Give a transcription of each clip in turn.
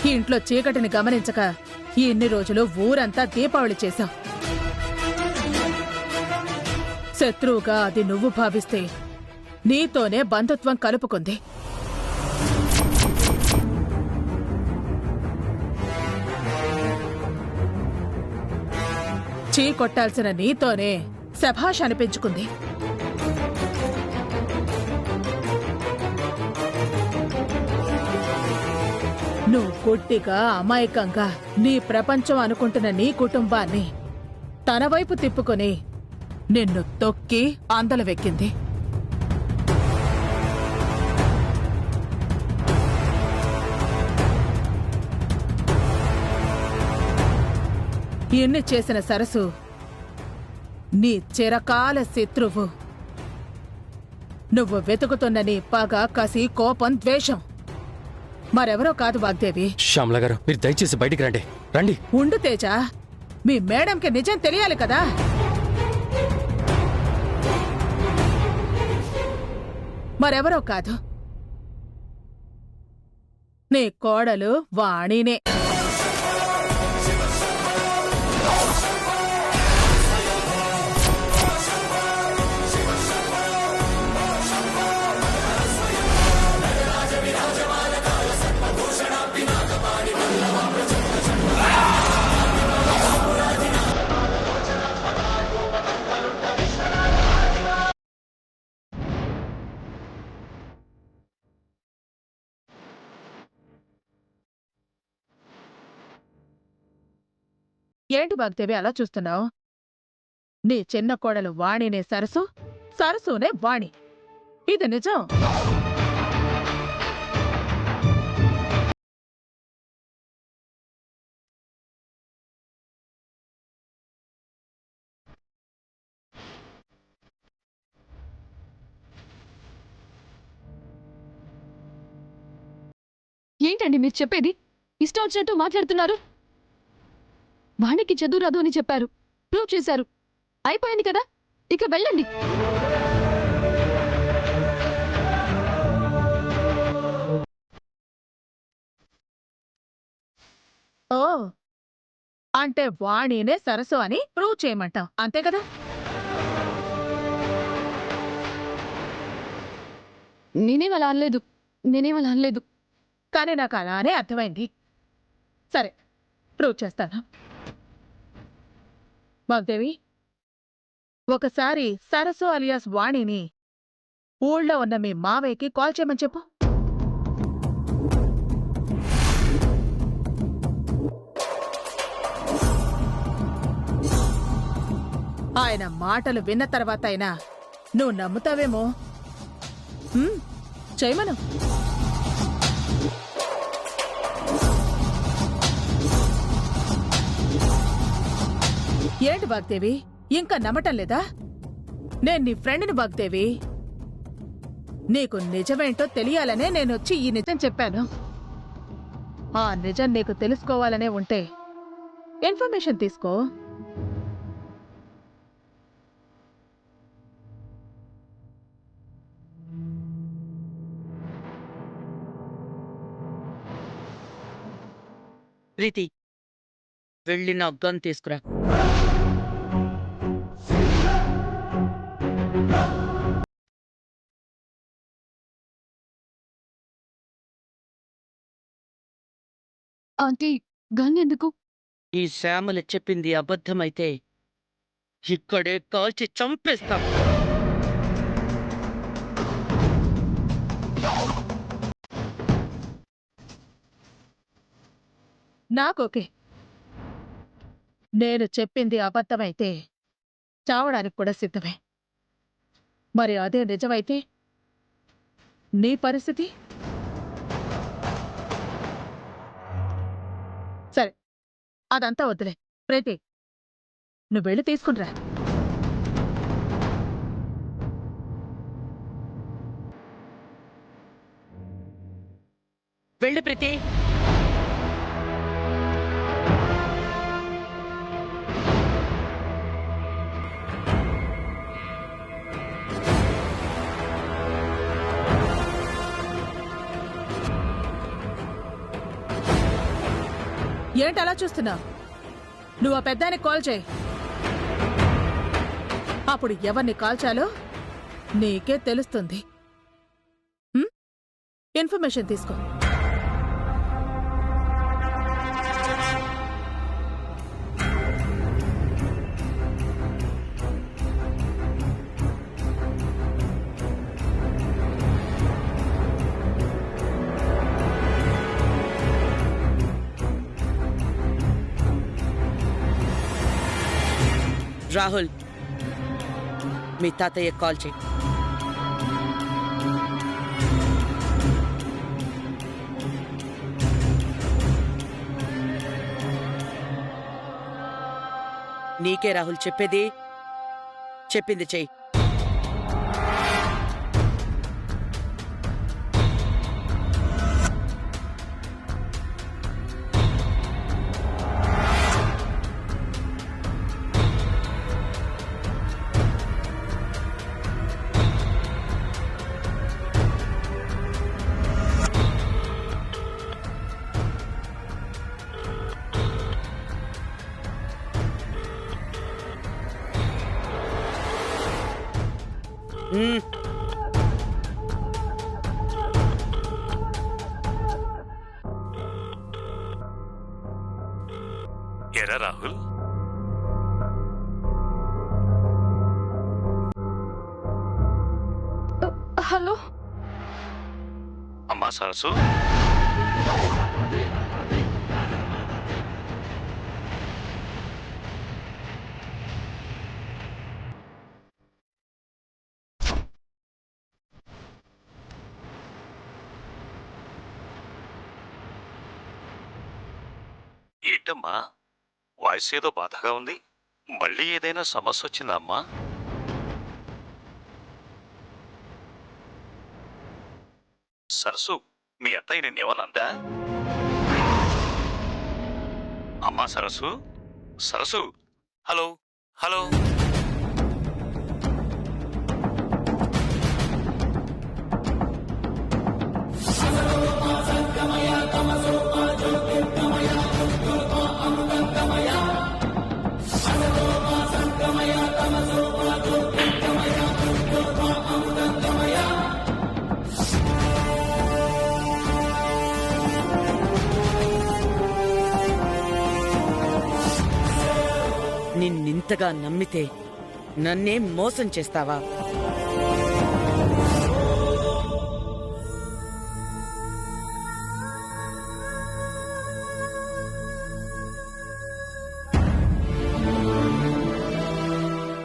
ఈ ఇంట్లో చీకటిని గమనించక ఇన్ని రోజులు ఊరంతా దీపావళి చేశాం. శత్రువుగా అది నువ్వు భావిస్తే నీతోనే బంధుత్వం కలుపుకుంది. చీ కొట్టాల్సిన నీతోనే శభాష్ అనిపించుకుంది. నువ్వు గుడ్డిగా అమాయకంగా నీ ప్రపంచం అనుకుంటున్న నీ కుటుంబాన్ని తన వైపు తిప్పుకొని నిన్ను తొక్కి అందలవెక్కింది. ఇన్ని చేసిన సరసు నీ చిరకాల శత్రువు. నువ్వు వెతుకుతున్న నీ పగ, కసి, కోపం, ద్వేషం మరెవరో కాదు వాగ్దేవి. శ్యామల గారు, మీరు దయచేసి బయటికి రండి. రండి. ఉండు తేజ, మీ మేడంకి నిజం తెలియాలి కదా. మరెవరో కాదు, నీ కోడలు వాణినే. ఏంటి వాగ్దేవి అలా చూస్తున్నావు? నీ చిన్న కోడలు వాణినే సరసు, సరసునే వాణి. ఇది నిజం. ఏంటండి మీరు చెప్పేది? ఇష్టం వచ్చినట్టు మాట్లాడుతున్నారు. వాణికి చదువు రాదు అని చెప్పారు, ప్రూవ్ చేశారు, అయిపోయింది కదా, ఇక వెళ్ళండి. ఓ, అంటే వాణినే సరసు అని ప్రూవ్ చేయమంటావు, అంతే కదా? నేనేం అలా అనలేదు. కానీ నాకు అలానే అర్థమైంది. సరే, ప్రూవ్ చేస్తాను. వాగ్దేవి, ఒకసారి సరసు అలియాస్ వాణిని ఊళ్ళో ఉన్న మీ మావయ్యకి కాల్ చేయమని చెప్పు. ఆయన మాటలు విన్న తర్వాత అయినా నువ్వు నమ్ముతావేమో. చేయమను. ఏంటి వాగ్దేవి, ఇంకా నమ్మటం లేదా? నేను నీ ఫ్రెండ్ని వాగ్దేవి. నీకు నిజమేంటో తెలియాలనే నేనొచ్చి ఈ నిజం చెప్పాను. ఆ నిజం నీకు తెలుసుకోవాలనే ఉంటే ఇన్ఫర్మేషన్ తీసుకో. ప్రీతి, వెళ్ళి నా గన్ తీసుకురా. ఆంటీ, గన్ ఎందుకు? ఈ శ్యామల చెప్పింది అబద్ధమైతే ఇక్కడే కాల్చి చంపేస్తాం. నాకోకే. నేను చెప్పింది అబద్ధమైతే చావడానికి కూడా సిద్ధమే. మరి అదే నిజమైతే నీ పరిస్థితి? సరే, అదంతా వద్దులే. ప్రీతి, నువ్వు వెళ్ళి తీసుకునిరా. వెళ్ళు ప్రీతి. ఏంటి అలా చూస్తున్నావు? నువ్వు ఆ పెద్దానికి కాల్ చేయి. అప్పుడు ఎవరిని కాల్చాలో నీకే తెలుస్తుంది. ఇన్ఫర్మేషన్ తీసుకో. రాహుల్, మీ తాతయ్య కాల్ చేయి. నీకే రాహుల్ చెప్పేది. చెప్పింది చెయ్యి. ఎరా రాహుల్, హలో అమ్మా సరసు, ఏంటమ్మా వాయిస్ ఏదో బాధగా ఉంది? మళ్ళీ ఏదైనా సమస్య వచ్చిందా అమ్మా? సరసు, మీ అత్తయ్య నిన్నేమనందా? అమ్మా సరసు, సరసు, హలో హలో. నిన్నింతగా నమ్మితే నన్నే మోసం చేస్తావా?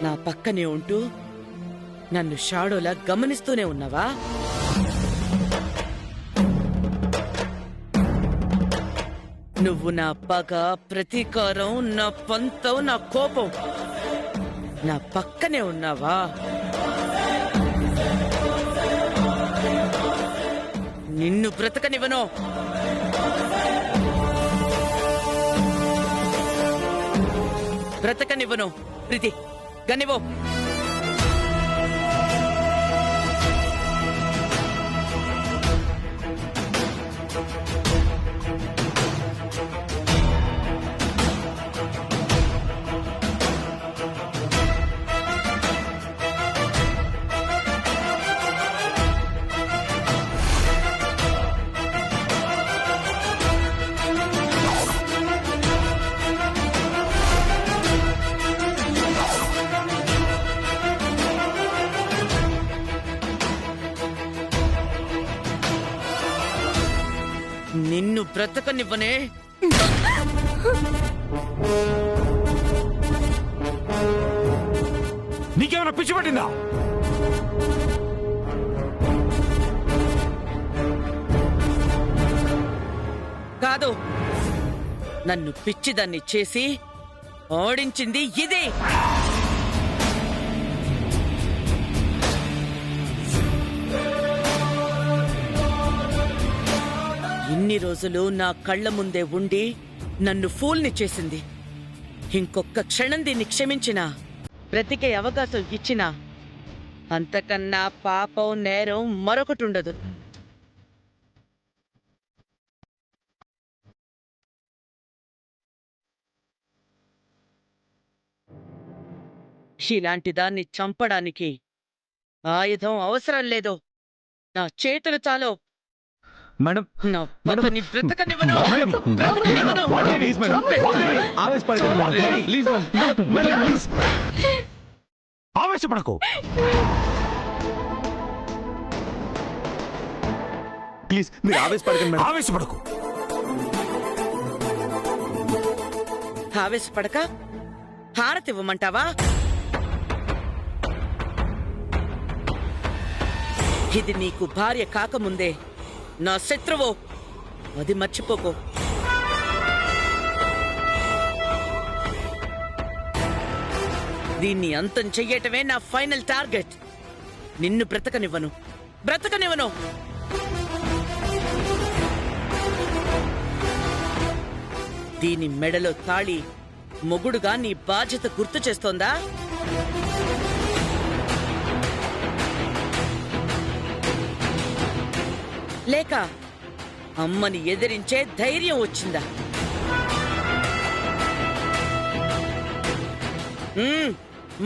నా పక్కనే ఉంటూ నన్ను షాడోలా గమనిస్తూనే ఉన్నావా? నువ్వు నా పగ, ప్రతీకారం, నా పంతం, నా కోపం నా పక్కనే ఉన్నావా? నిన్ను బ్రతకనివ్వను. బ్రతకనివ్వను. ప్రీతి గనివ్వు. నిన్ను బ్రతకనివ్వనే. నీకేమైనా పిచ్చి పట్టిందా? కాదు, నన్ను పిచ్చిదాన్ని చేసి ఓడించింది ఇది. ఇన్ని రోజులు నా కళ్ళ ముందే ఉండి నన్ను ఫూల్ని చేసింది. ఇంకొక్క క్షణం దీన్ని క్షమించినా, బ్రతికే అవకాశం ఇచ్చినా అంతకన్నా పాపం, నేరం మరొకటి ఉండదు. ఇలాంటి దాన్ని చంపడానికి ఆయుధం అవసరం లేదు. నా చేతులు చాలు. మేడం నా పక్కని బ్రతకనివ్వను. ప్లీజ్ మేడం ఆవేశపడకండి మేడం. ప్లీజ్ మేడం ప్లీజ్ ఆవేశపడకు. ప్లీజ్ మీరు ఆవేశపడకండి మేడం. ఆవేశపడకు. ఆవేశపడక హారతివ్వమంటావా? ఇది నీకు భార్య కాకముందే నా శత్రువు, అది మర్చిపోకు. దీన్ని అంతం చెయ్యటమే నా ఫైనల్ టార్గెట్. నిన్ను బ్రతకనివ్వను. దీని మెడలో తాళి మొగుడుగా నీ బాధ్యత గుర్తు చేస్తోందా? లేక అమ్మని ఎదిరించే ధైర్యం వచ్చిందా?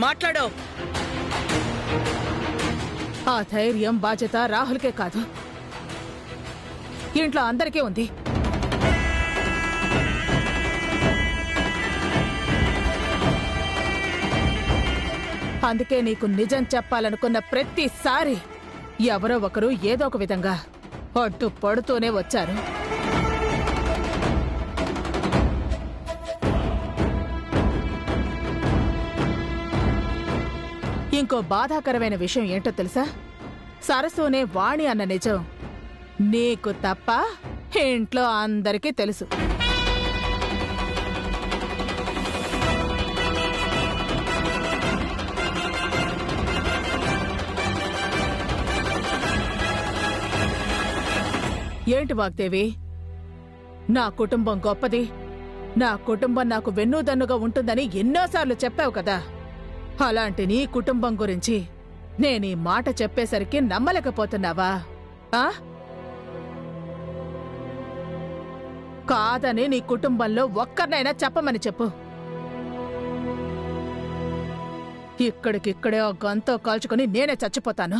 మాట్లాడో. ఆ ధైర్యం బాధ్యత రాహుల్కే కాదు, ఇంట్లో అందరికీ ఉంది. అందుకే నీకు నిజం చెప్పాలనుకున్న ప్రతిసారి ఎవరో ఒకరు ఏదో ఒక విధంగా అడ్డు పడుతూనే వచ్చారు. ఇంకో బాధాకరమైన విషయం ఏంటో తెలుసా? సరస్సునే వాణి అన్న నిజం నీకు తప్ప ఇంట్లో అందరికీ తెలుసు. ఏంటి వాగ్దేవి, నా కుటుంబం గొప్పది, నా కుటుంబం నాకు వెన్నుదన్నుగా ఉంటుందని ఎన్నోసార్లు చెప్పావు కదా. అలాంటి నీ కుటుంబం గురించి నేనీ మాట చెప్పేసరికి నమ్మలేకపోతున్నావా? కాదని నీ కుటుంబంలో ఒక్కరినైనా చెప్పమని చెప్పు. ఇక్కడికిక్కడే ఆ గంతో కాల్చుకుని నేనే చచ్చిపోతాను.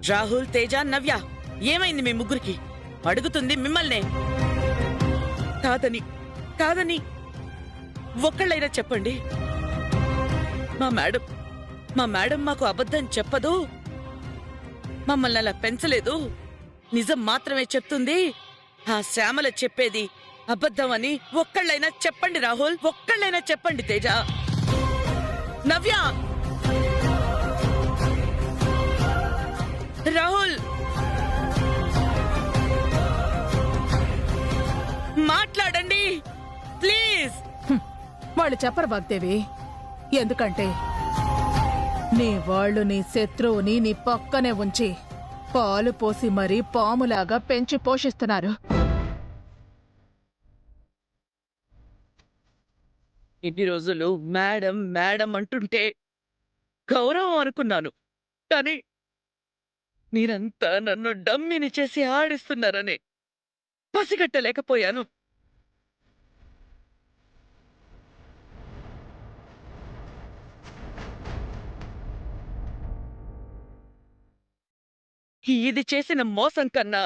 రాహుల్, తేజ, నవ్య, ఏమైంది మీ ముగ్గురికి? అడుగుతుంది మిమ్మల్నే. కాదని ఒక్కళ్ళైనా చెప్పండి. మా మేడం మాకు అబద్ధం చెప్పదు, మమ్మల్ని అలా పెంచలేదు, నిజం మాత్రమే చెప్తుంది. ఆ శ్యామల చెప్పేది అబద్ధం అని ఒక్కళ్ళైనా చెప్పండి రాహుల్, ఒక్కళ్ళైనా చెప్పండి. తేజ, నవ్య, రాహుల్, మాట్లాడండి ప్లీజ్. వాళ్ళు చెప్పరు వాగ్దేవి, ఎందుకంటే నీ వాళ్ళు నీ శత్రువుని నీ పక్కనే ఉంచి పాలు పోసి మరీ పాములాగా పెంచి పోషిస్తున్నారు. ఇన్ని రోజులు మేడం మేడం అంటుంటే గౌరవం అనుకున్నాను, కానీ మీరంతా నన్ను డమ్మిని చేసి ఆడిస్తున్నారని పసిగట్టలేకపోయాను. ఇది చేసిన మోసం కన్నా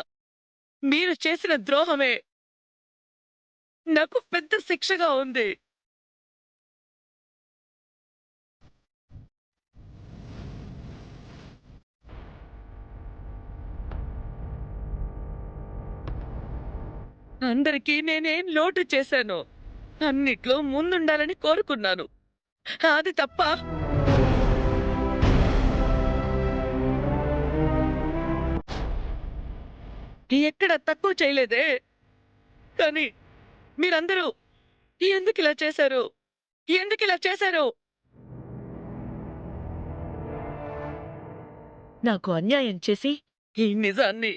మీరు చేసిన ద్రోహమే నాకు పెద్ద శిక్షగా ఉంది. అందరికీ నేనేం లోటు చేశాను, అన్నిట్లో ముందుండాలని కోరుకున్నాను. అది తప్ప ఎక్కడ తక్కువ చేయలేదే. కానీ మీరందరూ ఎందుకు ఇలా చేశారు? ఎందుకు ఇలా చేశారు? నాకు అన్యాయం చేసి ఈ నిజాన్ని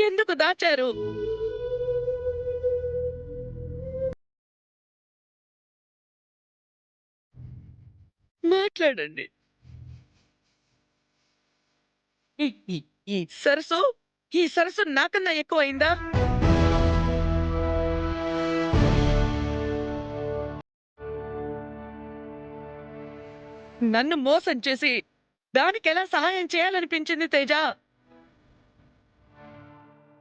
ఎందుకు దాచారు? మాట్లాడండి. ఈ సరస్సు నాకన్నా ఎక్కువైందా? నన్ను మోసం చేసి దానికి ఎలా సహాయం చేయాలనిపించింది తేజ?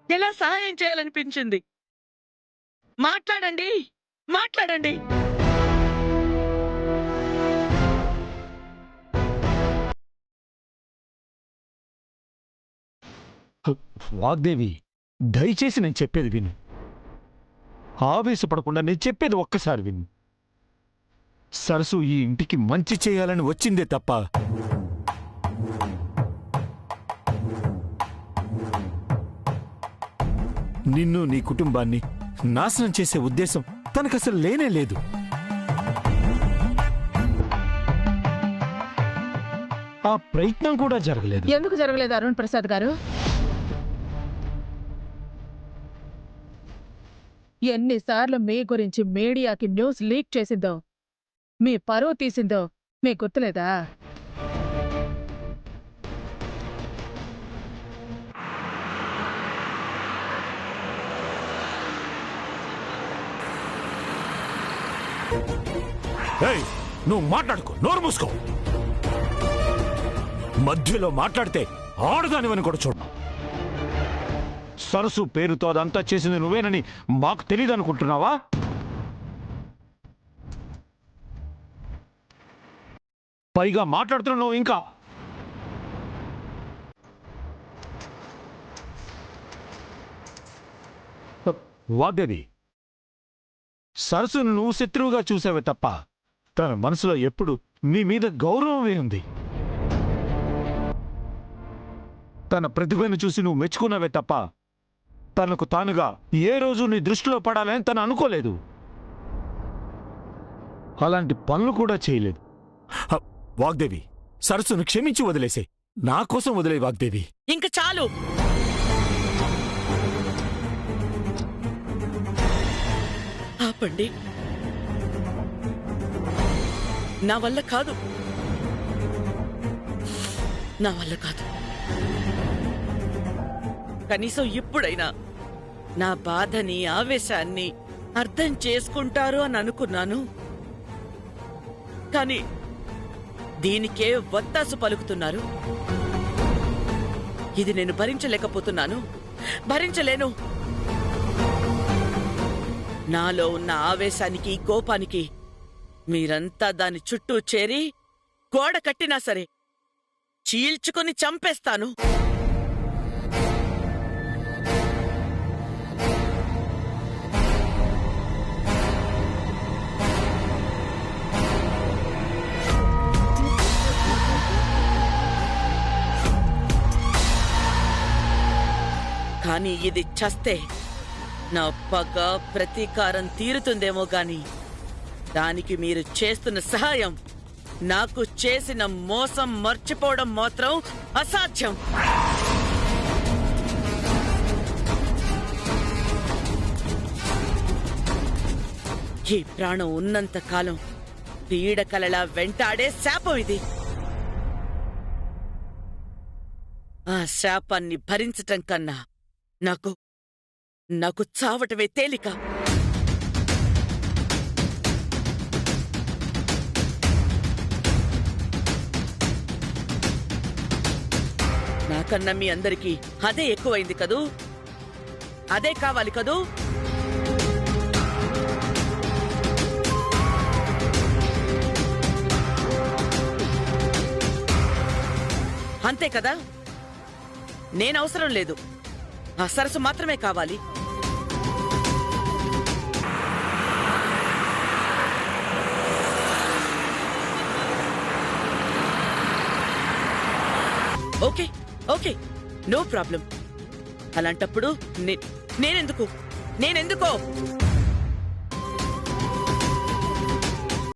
ఎలా సహాయం చేయాలనిపించింది? మాట్లాడండి, మాట్లాడండి. వాగ్దేవి, దయచేసి నేను చెప్పేది విను. ఆవేశపడకుండా నేను చెప్పేది ఒక్కసారి విను. సరసు ఈ ఇంటికి మంచి చేయాలని వచ్చిందే తప్ప నిన్ను నీ కుటుంబాన్ని నాశనం చేసే ఉద్దేశం తనకసలు లేనే లేదు. ఆ ప్రయత్నం కూడా జరగలేదు. ఎందుకు జరగలేదు అరుణ్ ప్రసాద్ గారు? ఎన్నిసార్లు మీ గురించి మీడియాకి న్యూస్ లీక్ చేసిందో, మీ పరువు తీసిందో మీకు గుర్తులేదా? ఏయ్, నువ్వు మాట్లాడుకో, నోరు మూసుకో. మధ్యలో మాట్లాడితే ఆడదానివని కూడా చూడ. సరసు పేరుతో అదంతా చేసింది నువ్వేనని మాకు తెలియదు అనుకుంటున్నావా? పైగా మాట్లాడుతున్నావు ఇంకా. వాగ్దేవి, సరసును నువ్వు శత్రువుగా చూసావే తప్ప తన మనసులో ఎప్పుడు నీ మీద గౌరవమే ఉంది. తన ప్రతిభను చూసి నువ్వు మెచ్చుకున్నావే తప్ప తనకు తానుగా ఏ రోజు నీ దృష్టిలో పడాలని తను అనుకోలేదు. అలాంటి పనులు కూడా చేయలేదు. వాగ్దేవి, సరస్సును క్షమించి వదిలేసే. నా కోసం వదిలే వాగ్దేవి. ఇంక చాలు. ఆపండి. నా వల్ల కాదు, నా వల్ల కాదు. కనీసం ఇప్పుడైనా నా బాధని, ఆవేశాన్ని అర్థం చేసుకుంటారు అని అనుకున్నాను. కానీ దీనికే వత్తాసు పలుకుతున్నారు. ఇది నేను భరించలేకపోతున్నాను, భరించలేను. నాలో ఉన్న ఆవేశానికి, కోపానికి మీరంతా దాని చుట్టూ చేరి గోడ కట్టినా సరే చీల్చుకొని చంపేస్తాను. కానీ ఇది చస్తే నా పగ, ప్రతీకారం తీరుతుందేమో గాని దానికి మీరు చేస్తున్న సహాయం, నాకు చేసిన మోసం మర్చిపోవడం మాత్రం అసాధ్యం. ఈ ప్రాణం ఉన్నంత కాలం పీడకలలా వెంటాడే శాపం ఇది. ఆ శాపాన్ని భరించటం కన్నా నాకు చావటమే తేలిక. నాకన్నా మీ అందరికీ అదే ఎక్కువైంది కదూ, అదే కావాలి కదూ. అంతే కదా, నేనవసరం లేదు, ఆ సరస్సు మాత్రమే కావాలి. Okay okay, no problem. అలాంటప్పుడు నేనెందుకు